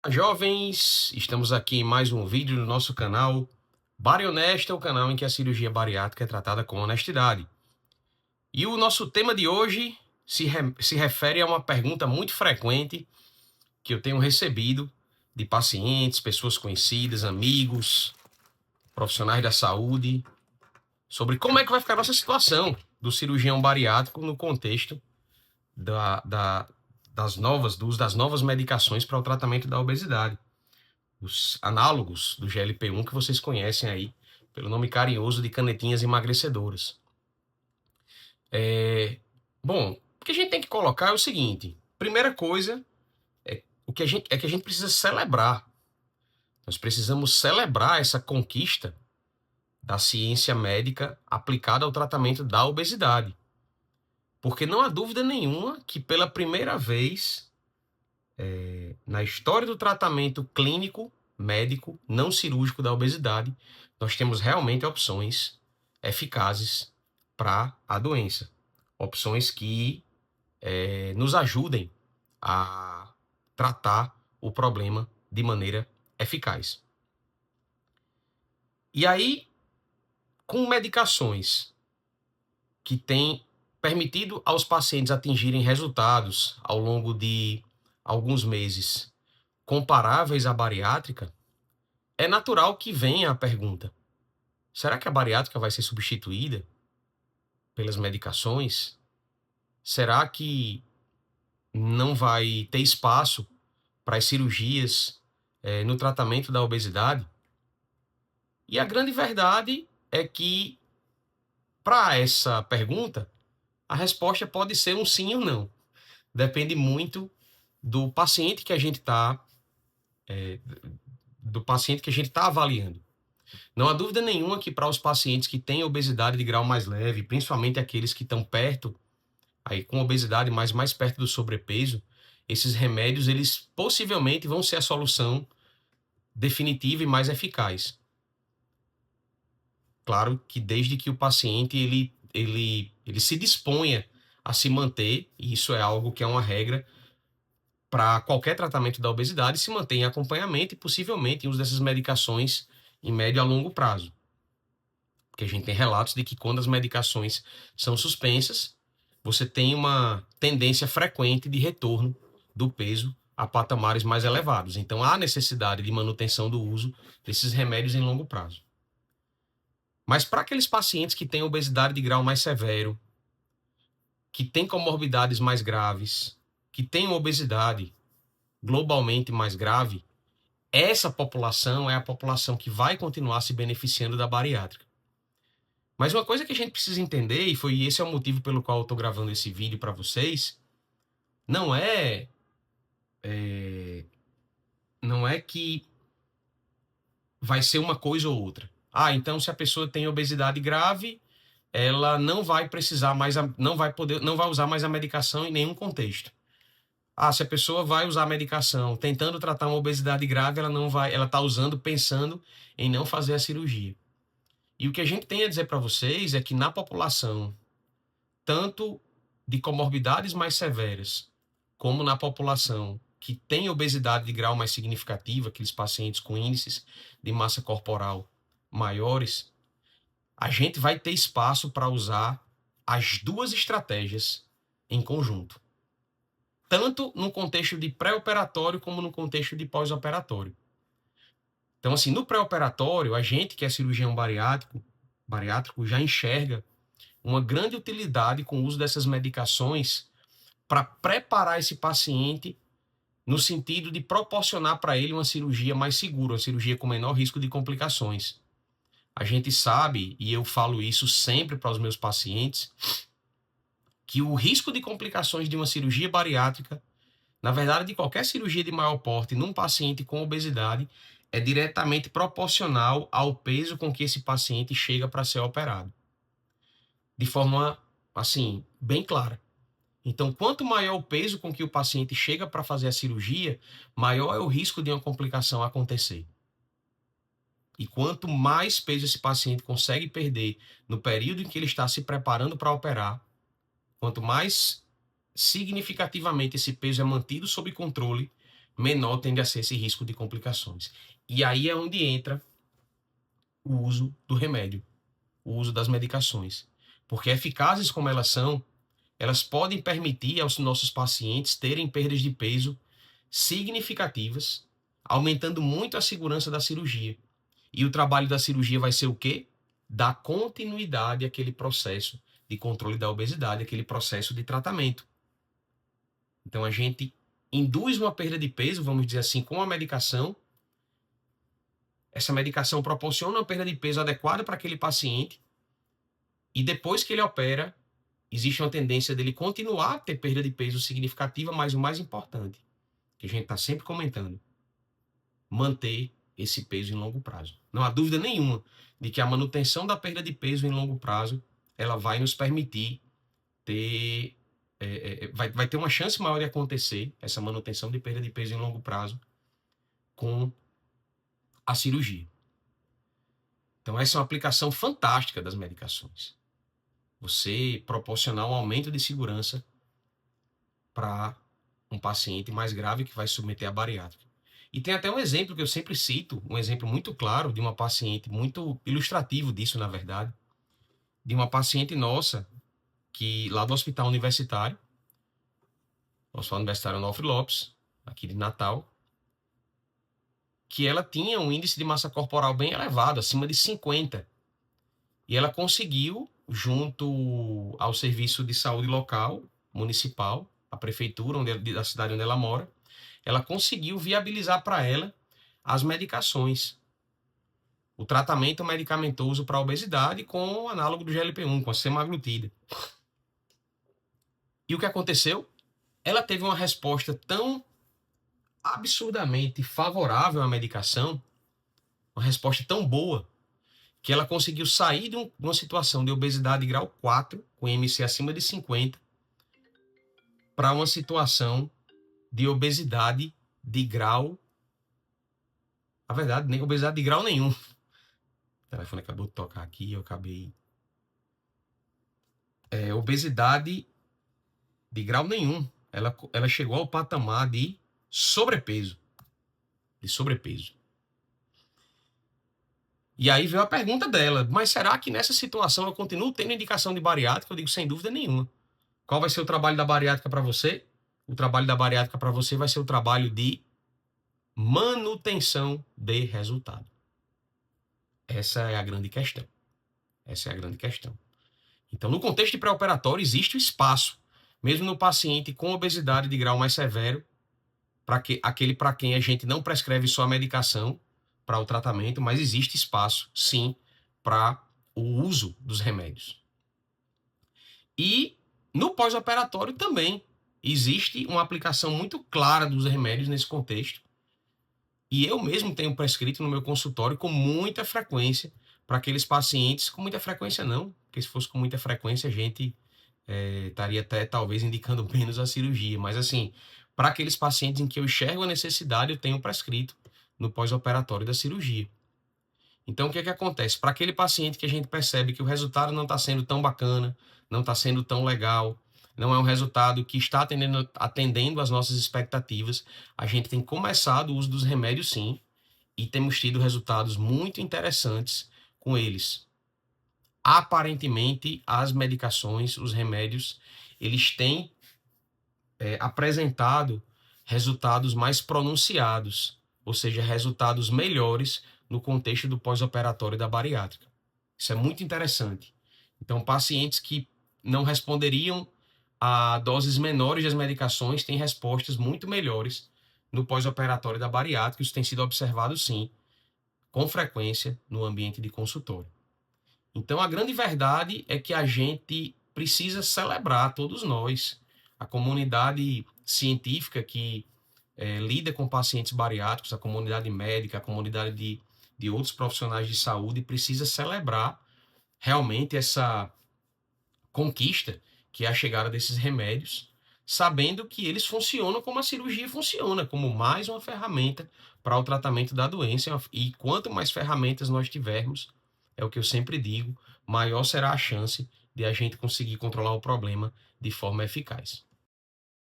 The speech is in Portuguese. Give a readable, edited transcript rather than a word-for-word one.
Jovens, estamos aqui em mais um vídeo no nosso canal Bari Honesto, é o canal em que a cirurgia bariátrica é tratada com honestidade. E o nosso tema de hoje se refere a uma pergunta muito frequente que eu tenho recebido de pacientes, pessoas conhecidas, amigos, profissionais da saúde, sobre como é que vai ficar a nossa situação do cirurgião bariátrico no contexto da, da, do uso das novas medicações para o tratamento da obesidade. Os análogos do GLP-1 que vocês conhecem aí, pelo nome carinhoso de canetinhas emagrecedoras. Bom, o que a gente tem que colocar é o seguinte: primeira coisa é que a gente precisa celebrar. Nós precisamos celebrar essa conquista da ciência médica aplicada ao tratamento da obesidade. Porque não há dúvida nenhuma que pela primeira vez na história do tratamento clínico, médico, não cirúrgico da obesidade, nós temos realmente opções eficazes para a doença. Opções que nos ajudem a tratar o problema de maneira eficaz. E aí, com medicações que têm permitido aos pacientes atingirem resultados ao longo de alguns meses comparáveis à bariátrica, é natural que venha a pergunta: será que a bariátrica vai ser substituída pelas medicações? Será que não vai ter espaço para as cirurgias no tratamento da obesidade? E a grande verdade é que, para essa pergunta, a resposta pode ser um sim ou não. Depende muito do paciente que a gente está avaliando. Não há dúvida nenhuma que para os pacientes que têm obesidade de grau mais leve, principalmente aqueles que estão perto, aí com obesidade mais perto do sobrepeso, esses remédios eles possivelmente vão ser a solução definitiva e mais eficaz. Claro que desde que o paciente ele se disponha a se manter, e isso é algo que é uma regra para qualquer tratamento da obesidade, se manter em acompanhamento e possivelmente em uso dessas medicações em médio a longo prazo. Porque a gente tem relatos de que quando as medicações são suspensas, você tem uma tendência frequente de retorno do peso a patamares mais elevados. Então, há necessidade de manutenção do uso desses remédios em longo prazo. Mas para aqueles pacientes que têm obesidade de grau mais severo, que têm comorbidades mais graves, que têm obesidade globalmente mais grave, essa população é a população que vai continuar se beneficiando da bariátrica. Mas uma coisa que a gente precisa entender, e esse é o motivo pelo qual eu estou gravando esse vídeo para vocês, não é, não é que vai ser uma coisa ou outra. Ah, então se a pessoa tem obesidade grave, ela não vai precisar mais, não vai usar mais a medicação em nenhum contexto. Ah, se a pessoa vai usar a medicação tentando tratar uma obesidade grave, ela está usando pensando em não fazer a cirurgia. E o que a gente tem a dizer para vocês é que na população, tanto de comorbidades mais severas, como na população que tem obesidade de grau mais significativo, aqueles pacientes com índices de massa corporal maiores, a gente vai ter espaço para usar as duas estratégias em conjunto, tanto no contexto de pré-operatório como no contexto de pós-operatório. Então, assim, no pré-operatório, a gente que é cirurgião bariátrico já enxerga uma grande utilidade com o uso dessas medicações para preparar esse paciente no sentido de proporcionar para ele uma cirurgia mais segura, uma cirurgia com menor risco de complicações. A gente sabe, e eu falo isso sempre para os meus pacientes, que o risco de complicações de uma cirurgia bariátrica, na verdade, de qualquer cirurgia de maior porte num paciente com obesidade, é diretamente proporcional ao peso com que esse paciente chega para ser operado. De forma, assim, bem clara. Então, quanto maior o peso com que o paciente chega para fazer a cirurgia, maior é o risco de uma complicação acontecer. E quanto mais peso esse paciente consegue perder no período em que ele está se preparando para operar, quanto mais significativamente esse peso é mantido sob controle, menor tende a ser esse risco de complicações. E aí é onde entra o uso do remédio, o uso das medicações. Porque eficazes como elas são, elas podem permitir aos nossos pacientes terem perdas de peso significativas, aumentando muito a segurança da cirurgia. E o trabalho da cirurgia vai ser o quê? Dar continuidade àquele processo de controle da obesidade, aquele processo de tratamento. Então a gente induz uma perda de peso, vamos dizer assim, com a medicação. Essa medicação proporciona uma perda de peso adequada para aquele paciente. E depois que ele opera, existe uma tendência dele continuar a ter perda de peso significativa, mas o mais importante, que a gente está sempre comentando, manter esse peso em longo prazo. Não há dúvida nenhuma de que a manutenção da perda de peso em longo prazo, ela vai nos permitir ter, vai ter uma chance maior de acontecer essa manutenção de perda de peso em longo prazo com a cirurgia. Então essa é uma aplicação fantástica das medicações. Você proporcionar um aumento de segurança para um paciente mais grave que vai se submeter à bariátrica. E tem até um exemplo que eu sempre cito, um exemplo muito claro de uma paciente, muito ilustrativo disso, na verdade, de uma paciente nossa, que lá do Hospital Universitário, Hospital Universitário Onofre Lopes, aqui de Natal, que ela tinha um índice de massa corporal bem elevado, acima de 50. E ela conseguiu, junto ao serviço de saúde local, municipal, a prefeitura da cidade onde ela mora, ela conseguiu viabilizar para ela as medicações. O tratamento medicamentoso para a obesidade com o análogo do GLP-1, com a semaglutida. E o que aconteceu? Ela teve uma resposta tão absurdamente favorável à medicação, uma resposta tão boa, que ela conseguiu sair de uma situação de obesidade grau 4, com IMC acima de 50, para uma situação de obesidade de grau... Na verdade, nem obesidade de grau nenhum. O telefone acabou de tocar aqui e eu acabei... obesidade de grau nenhum. Ela chegou ao patamar de sobrepeso. De sobrepeso. E aí veio a pergunta dela, mas será que nessa situação eu continuo tendo indicação de bariátrica? Eu digo, sem dúvida nenhuma. Qual vai ser o trabalho da bariátrica para você? O trabalho da bariátrica para você vai ser o trabalho de manutenção de resultado. Essa é a grande questão. Essa é a grande questão. Então, no contexto de pré-operatório, existe o espaço, mesmo no paciente com obesidade de grau mais severo, aquele para quem a gente não prescreve só a medicação para o tratamento, mas existe espaço, sim, para o uso dos remédios. E no pós-operatório também existe uma aplicação muito clara dos remédios nesse contexto. E eu mesmo tenho prescrito no meu consultório com muita frequência para aqueles pacientes, com muita frequência não, porque se fosse com muita frequência a gente estaria até talvez indicando menos a cirurgia, mas assim, para aqueles pacientes em que eu enxergo a necessidade, eu tenho prescrito no pós-operatório da cirurgia. Então, o que é que acontece? Para aquele paciente que a gente percebe que o resultado não está sendo tão bacana, não está sendo tão legal, não é um resultado que está atendendo às nossas expectativas, a gente tem começado o uso dos remédios sim, e temos tido resultados muito interessantes com eles. Aparentemente, as medicações, os remédios, eles têm apresentado resultados mais pronunciados, ou seja, resultados melhores no contexto do pós-operatório da bariátrica. Isso é muito interessante. Então, pacientes que não responderiam a doses menores das medicações têm respostas muito melhores no pós-operatório da bariátrica. Isso tem sido observado, sim, com frequência no ambiente de consultório. Então, a grande verdade é que a gente precisa celebrar, todos nós, a comunidade científica que lida com pacientes bariátricos, a comunidade médica, a comunidade de outros profissionais de saúde, precisa celebrar realmente essa conquista, que é a chegada desses remédios, sabendo que eles funcionam como a cirurgia funciona, como mais uma ferramenta para o tratamento da doença. E quanto mais ferramentas nós tivermos, é o que eu sempre digo, maior será a chance de a gente conseguir controlar o problema de forma eficaz.